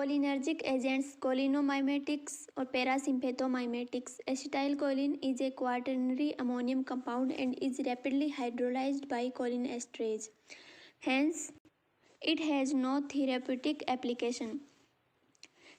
Cholinergic agents, cholinomimetics or parasympathomimetics. Acetylcholine is a quaternary ammonium compound and is rapidly hydrolyzed by cholinesterase. Hence, it has no therapeutic application.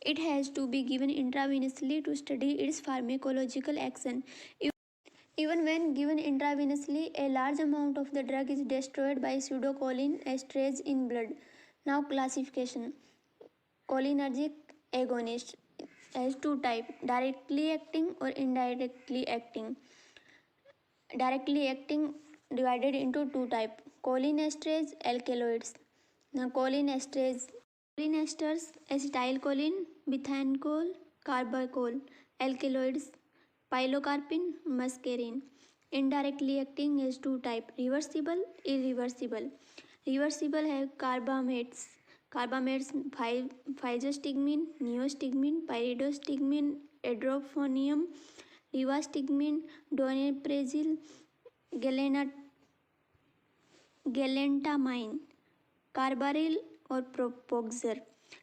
It has to be given intravenously to study its pharmacological action. Even when given intravenously, a large amount of the drug is destroyed by pseudocholinesterase in blood. Now classification. Cholinergic agonist has two types, directly acting or indirectly acting. Directly acting divided into two types, cholinesterase alkaloids. Now cholinesterase cholinesters, acetylcholine, methanol, carbachol, alkaloids, pilocarpine, muscarine. Indirectly acting is two types, reversible, irreversible. Reversible have carbamates, physostigmine, neostigmine, pyridostigmine, edrophonium, rivastigmine, donepezil, galantamine, carbaryl or propoxur.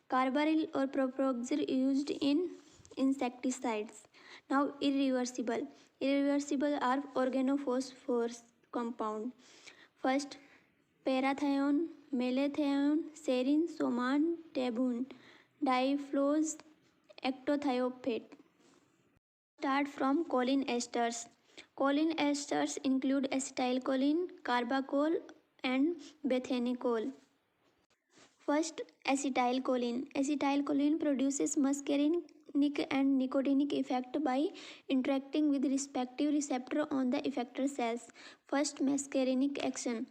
Carbaryl or propoxur used in insecticides. Now irreversible. Irreversible are organophosphorus compound. First, parathione, malathione, serine, soman, tabun, diflose, ectothiopate. Start from cholinesters. Cholinesters include acetylcholine, carbachol, and bethanechol. First, acetylcholine. Acetylcholine produces muscarinic and nicotinic effect by interacting with respective receptor on the effector cells. First, muscarinic action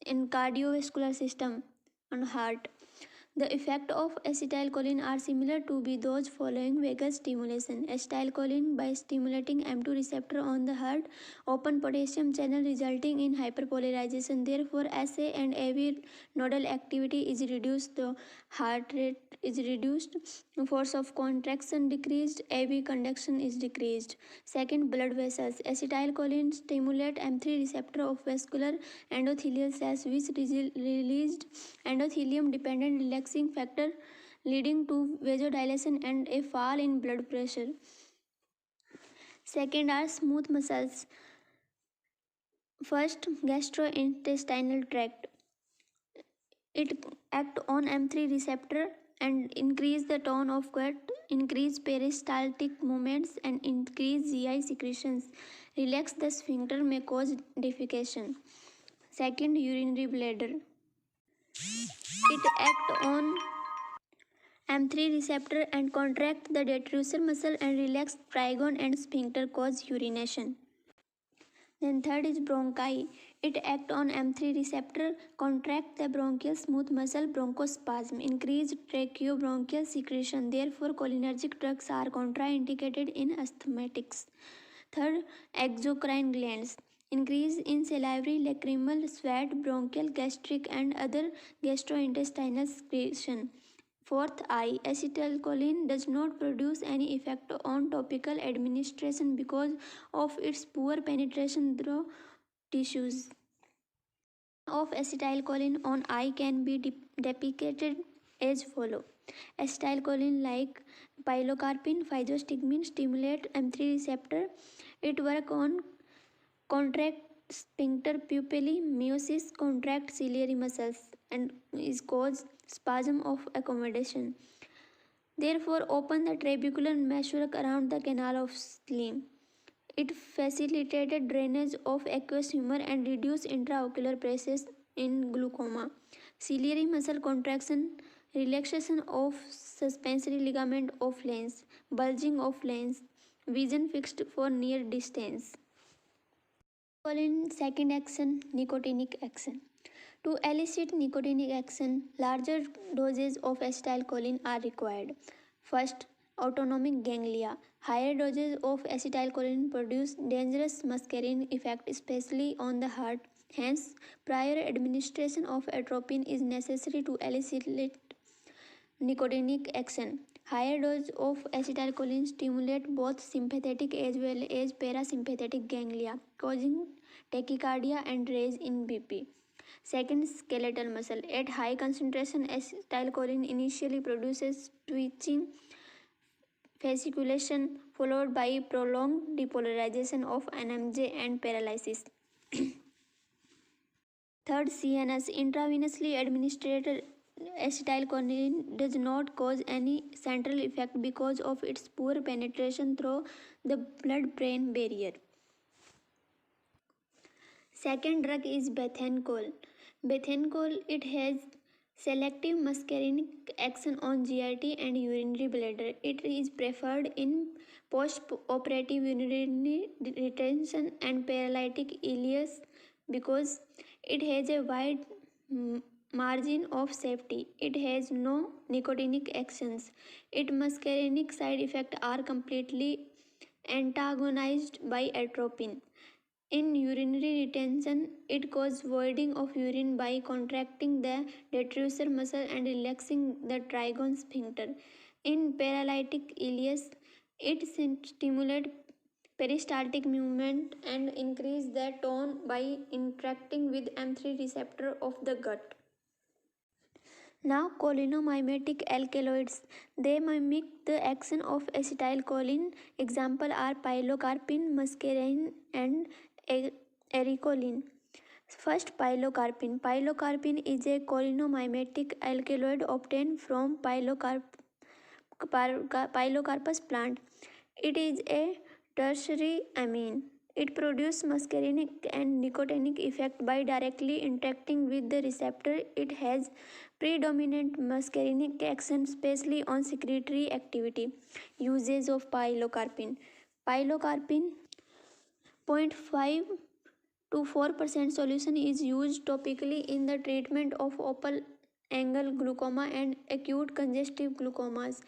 in cardiovascular system on heart. The effect of acetylcholine are similar to be those following vagal stimulation. Acetylcholine, by stimulating M2 receptor on the heart, open potassium channel resulting in hyperpolarization. Therefore, SA and AV nodal activity is reduced, the heart rate is reduced, force of contraction decreased, AV conduction is decreased. Second, blood vessels. Acetylcholine stimulate M3 receptor of vascular endothelial cells which released endothelium dependent relaxing factor leading to vasodilation and a fall in blood pressure. Second are smooth muscles. First, gastrointestinal tract. It act on M3 receptor and increase the tone of gut, increase peristaltic movements and increase GI secretions. Relax the sphincter may cause defecation. Second, urinary bladder. It act on M3 receptor and contract the detrusor muscle and relax trigone and sphincter cause urination. Then third is bronchi. It act on M3 receptor, contract the bronchial smooth muscle, bronchospasm, increase tracheobronchial secretion. Therefore, cholinergic drugs are contraindicated in asthmatics. Third, exocrine glands. Increase in salivary, lacrimal, sweat, bronchial, gastric and other gastrointestinal secretion. Fourth, eye. Acetylcholine does not produce any effect on topical administration because of its poor penetration through tissues. Of acetylcholine on eye can be depicted as follow. Acetylcholine like pilocarpine, physostigmine stimulate M3 receptor. It work on contract sphincter pupillae, meiosis contract ciliary muscles and is cause spasm of accommodation. Therefore, open the trabecular meshwork around the canal of Schlemm. It facilitated drainage of aqueous humor and reduced intraocular pressures in glaucoma. Ciliary muscle contraction, relaxation of suspensory ligament of lens, bulging of lens, vision fixed for near distance. Second action, nicotinic action. To elicit nicotinic action, larger doses of acetylcholine are required. First, autonomic ganglia. Higher doses of acetylcholine produce dangerous muscarine effect, especially on the heart. Hence, prior administration of atropine is necessary to elicit nicotinic action. Higher dose of acetylcholine stimulate both sympathetic as well as parasympathetic ganglia, causing tachycardia and raise in BP. Second, skeletal muscle. At high concentration, acetylcholine initially produces twitching fasciculation followed by prolonged depolarization of NMJ and paralysis. Third, CNS. Intravenously administered acetylcholine does not cause any central effect because of its poor penetration through the blood-brain barrier. Second drug is bethanchol. Bethanchol, it has selective muscarinic action on GIT and urinary bladder. It is preferred in post-operative urinary retention and paralytic ileus because it has a wide margin of safety. It has no nicotinic actions. Its muscarinic side effects are completely antagonized by atropine. In urinary retention, it causes voiding of urine by contracting the detrusor muscle and relaxing the trigone sphincter. In paralytic ileus, it stimulates peristaltic movement and increases the tone by interacting with M3 receptor of the gut. Now, cholinomimetic alkaloids. They mimic the action of acetylcholine. Examples are pilocarpine, muscarine, and ericoline. First, pilocarpine. Pilocarpine is a cholinomimetic alkaloid obtained from Pilocarpus plant. It is a tertiary amine. It produces muscarinic and nicotinic effect by directly interacting with the receptor. It has predominant muscarinic action, especially on secretory activity. Uses of pilocarpine. Pilocarpine 0.5 to 4% solution is used topically in the treatment of open angle glaucoma and acute congestive glaucomas.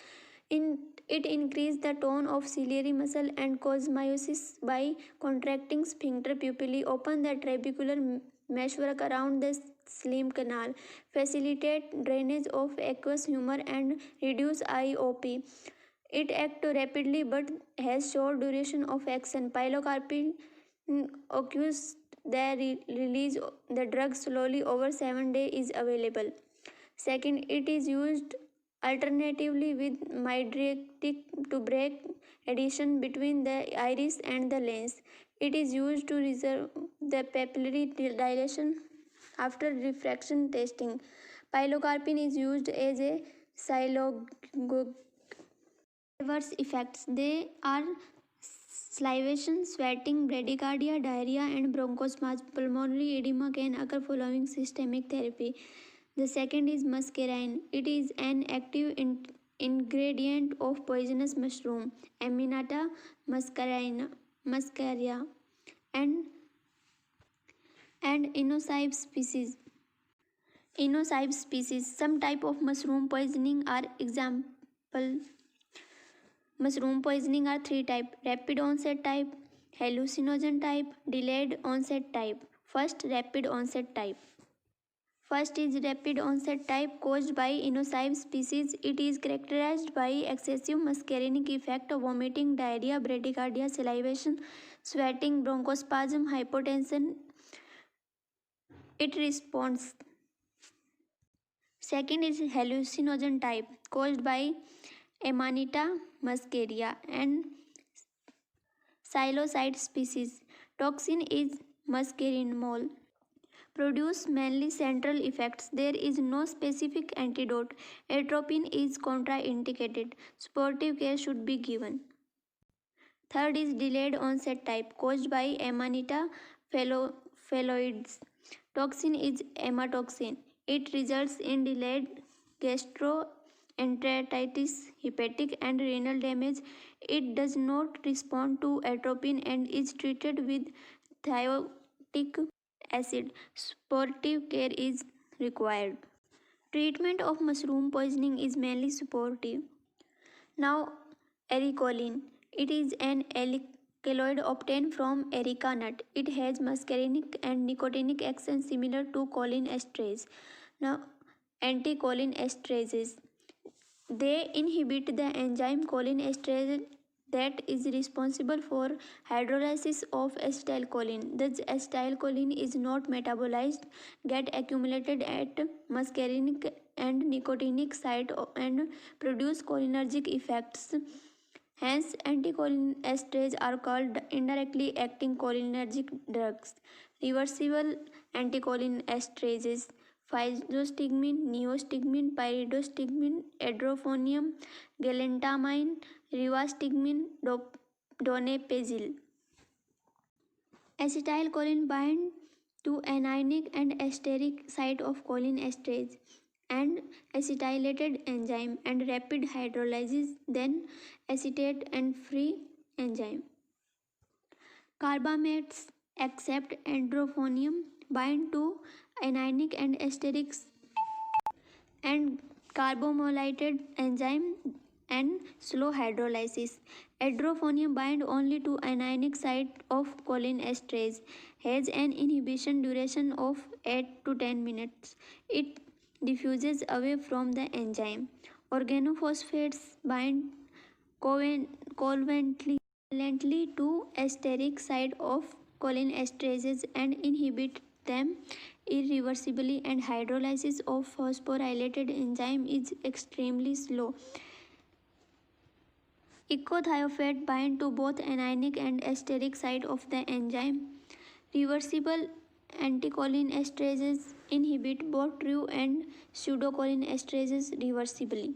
It increases the tone of ciliary muscle and causes miosis by contracting sphincter pupillae, open the trabecular meshwork around the Slim canal, facilitate drainage of aqueous humor and reduce IOP. It acts rapidly but has short duration of action. Pilocarpine occurs the release the drug slowly over 7 days is available. Second, it is used alternatively with mydriatic to break adhesion between the iris and the lens. It is used to reserve the papillary dilation after refraction testing. Pilocarpine is used as a silogogue. Adverse effects. They are salivation, sweating, bradycardia, diarrhea, and bronchospasm. Pulmonary edema can occur following systemic therapy. The second is muscarine. It is an active ingredient of poisonous mushroom, Aminata muscaria, and Inocybe species. Inocybe species. Some type of mushroom poisoning are example. Mushroom poisoning are three type: rapid onset type, hallucinogen type, delayed onset type. First, rapid onset type. First is rapid onset type caused by Inocybe species. It is characterized by excessive muscarinic effect, vomiting, diarrhea, bradycardia, salivation, sweating, bronchospasm, hypotension. It responds. Second is hallucinogen type caused by Amanita muscaria and psilocybe species. Toxin is muscarinol. Produce mainly central effects. There is no specific antidote. Atropine is contraindicated. Supportive care should be given. Third is delayed onset type caused by Amanita phalloides. Toxin is amatoxin. It results in delayed gastroenteritis, hepatic and renal damage. It does not respond to atropine and is treated with thiotic acid. Supportive care is required. Treatment of mushroom poisoning is mainly supportive. Now, ericoline. It is an alkaloid obtained from erica nut. It has muscarinic and nicotinic action similar to cholinesterase. Now, anticholinesterase. They inhibit the enzyme cholinesterase that is responsible for hydrolysis of acetylcholine. Thus, acetylcholine is not metabolized, get accumulated at muscarinic and nicotinic site and produce cholinergic effects. Hence, anticholinesterase are called indirectly acting cholinergic drugs. Reversible anticholinesterases: physostigmine, neostigmine, pyridostigmine, edrophonium, galantamine, rivastigmine, donepezil. Acetylcholine bind to anionic and esteric site of cholinesterase and acetylated enzyme and rapid hydrolysis, then acetate and free enzyme. Carbamates except androphonium bind to anionic and esteric and carbomolylated enzyme and slow hydrolysis. Adrophonium bind only to anionic site of cholinesterase, has an inhibition duration of 8 to 10 minutes. It diffuses away from the enzyme. Organophosphates bind covalently to esteric side of cholinesterases and inhibit them irreversibly, and hydrolysis of phosphorylated enzyme is extremely slow. Icothiophat bind to both anionic and esteric side of the enzyme. Reversible anticholinesterases inhibit both true and pseudocholinesterases reversibly.